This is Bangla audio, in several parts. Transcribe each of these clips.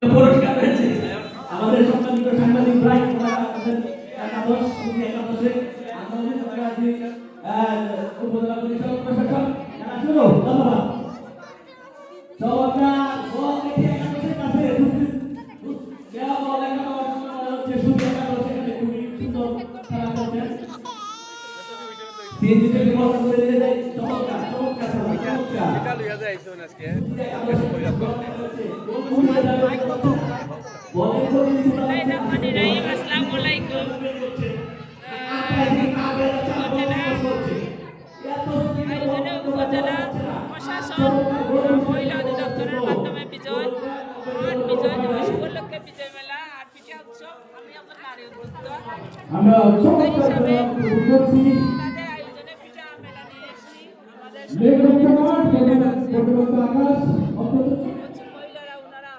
পুরস্কার পেয়েছে আমাদের সম্মানিত সাংবাদিক ভাই একাদশ একাদশে আন্দোলনের উপজেলা পরিষদ প্রশাসন শুরু ধন্যবাদ। তো আমরা বল দেখে একাদশের কাছে দেওয়া বল হচ্ছে শুধু একাদশ এখানে খুবই সুন্দর খেলা করছেন। সিএনজিতে বল করে দিয়ে যায় চমৎকার চমৎকার চমৎকার এটা লইয়া যাইছো আজকে আসসালামু আলাইকুম। উপজেলা প্রশাসন মহিলা অধিদপ্তরের মাধ্যমে বিজয় দিবস উপলক্ষে বিজয় মেলা আর পিঠা উৎসব আমি আপনার নারী উদ্যোক্তা হিসাবে তাদের আয়োজনে পিঠা মেলা নিয়ে এসেছি। মহিলারা ওনারা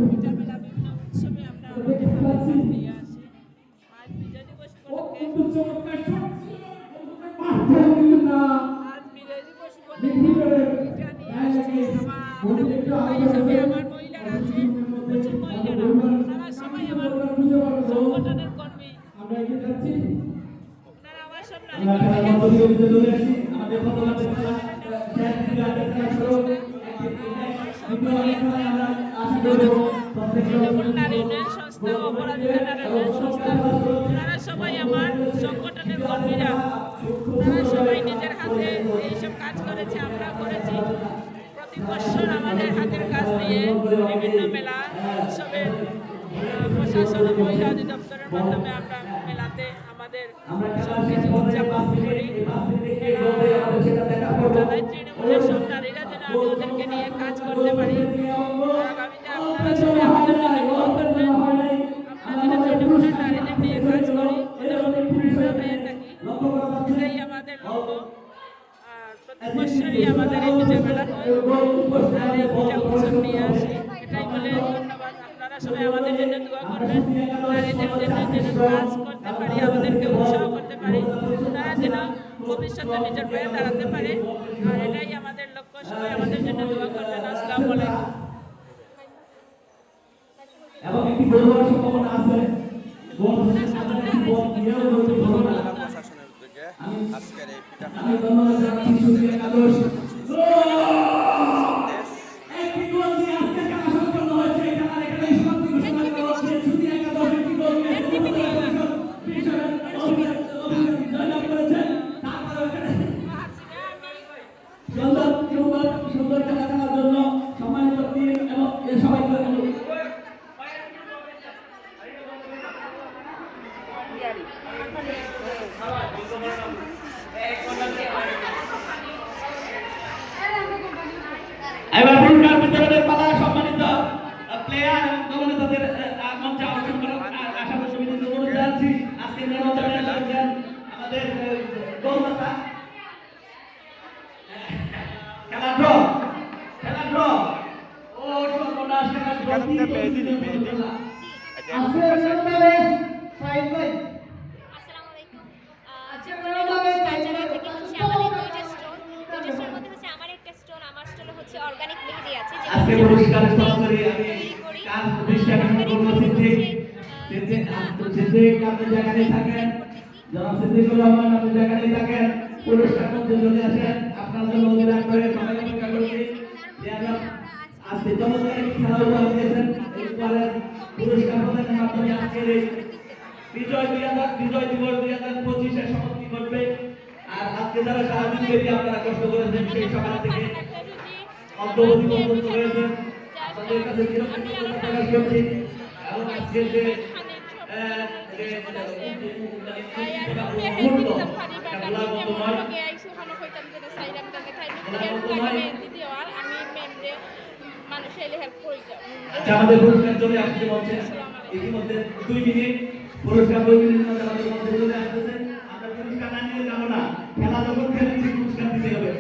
পিঠা মেলা বিভিন্ন উৎসবে আমরা নিয়ে আসি। আজ বিজয় দিবস উপলক্ষে পিঠা নিয়ে আসছি। আমার মহিলারা আছে, প্রচুর মহিলারা, তারা সবাই আমার সংগঠনের কর্মী। ওনারা আমার সব নারী নারী উন্নয়ন সংস্থা, অপরাধিকার নারী উন্নয়ন সংস্থা, তারা সবাই আমার সংগঠনের কর্মীরা। তারা সবাই নিজের হাতে এইসব কাজ করেছে, আমরা করেছি। প্রতি বছর আমাদের হাতের কাজ দিয়ে বিভিন্ন মেলা উৎসবের প্রশাসন ও মহিলা অধিদপ্তরের মাধ্যমে আমরা মেলাতে আমাদের সবকিছু উদযাপন করি। তৃণমূলের সব নারীরা যেন আমি ওদেরকে নিয়ে কাজ করতে পারি। আগামীতে আপনারা সবাই আমাদের জন্য দোয়া করবেন। আমরা যেন তৃণমূলের নারীদের নিয়ে কাজ করি, ওদের অনেক প্রেরণা পেয়ে থাকি। এটাই আমাদের লক্ষ্য। আর প্রতি বছরই আমাদের এই বিজয় মেলা হয়, পূজা উৎসব নিয়ে আসি। এটাই বলে ধন্যবাদ। আপনারা সবাই আমাদের জন্য দোয়া করবেন, নারীদের জন্য যেন কাজ করতে পারি, আমাদেরকে উৎসাহ করতে পারি, তারা যেন ভবিষ্যতে নিজের পায়ে দাঁড়াতে পারে। আর এটাই আমাদের লক্ষ্য। সবাই আমাদের জন্য দোয়া করবেন। আসসালামু আলাইকুম। এবং একটি বড় সম্ভাবনা আছে প্রশাসনের উদ্যোগে আজকের এই পিঠা আমি ধন্যবাদ জানাচ্ছি সুধী একাদশ সুন্দর খেলা খেলার জন্য সম্মানিত টিম এবং সবাইকে এবার পুরস্কার বিতরণের পালা। সম্মানিত প্লেয়ার এবং দলনেতাদের মঞ্চে আকর্ষণ করার আশা করছি অনুরোধ জানাচ্ছি। আজকে আমাদের গোলদাতা খেলা ড্র ও সর্বনাশ খেলা ড্র অর্গানিক মেহেদি আছে, আজকে পুরস্কার সরাসরি আমি কাজ প্রতিষ্ঠা করব। সিদ্দিক আপনি জায়গায় থাকেন, জনাব সিদ্দিকুর রহমান আপনি জায়গায় থাকেন, পুরস্কার মধ্যে চলে আসেন। আপনার জন্য অভিনয় করে সবাই অপেক্ষা করছি যে আমরা আজকে চমৎকার একটি খেলা উপহার দিয়েছেন। এই উপহারের পুরস্কার প্রদানের মাধ্যমে আজকের এই বিজয় দিবস 2025 সমাপ্তি ঘটবে। আর আজকে যারা সারাদিন ব্যাপী আপনারা কষ্ট করেছেন, সেই সকাল থেকে অদ্যবধি পর্যন্ত রয়েছেন, আপনাদের কাছে কৃতজ্ঞতা প্রকাশ করছি। এবং আজকে যে আমাদের পুরস্কার চলে আসছে মঞ্চে ইতিমধ্যে 2 মিনিট পুরস্কার 2 মিনিট আমাদের মধ্যে চলে আসতেছে। আমরা পুরস্কার না নিয়ে যাবো না, খেলা যখন খেলছি পুরস্কার দিতে হবে।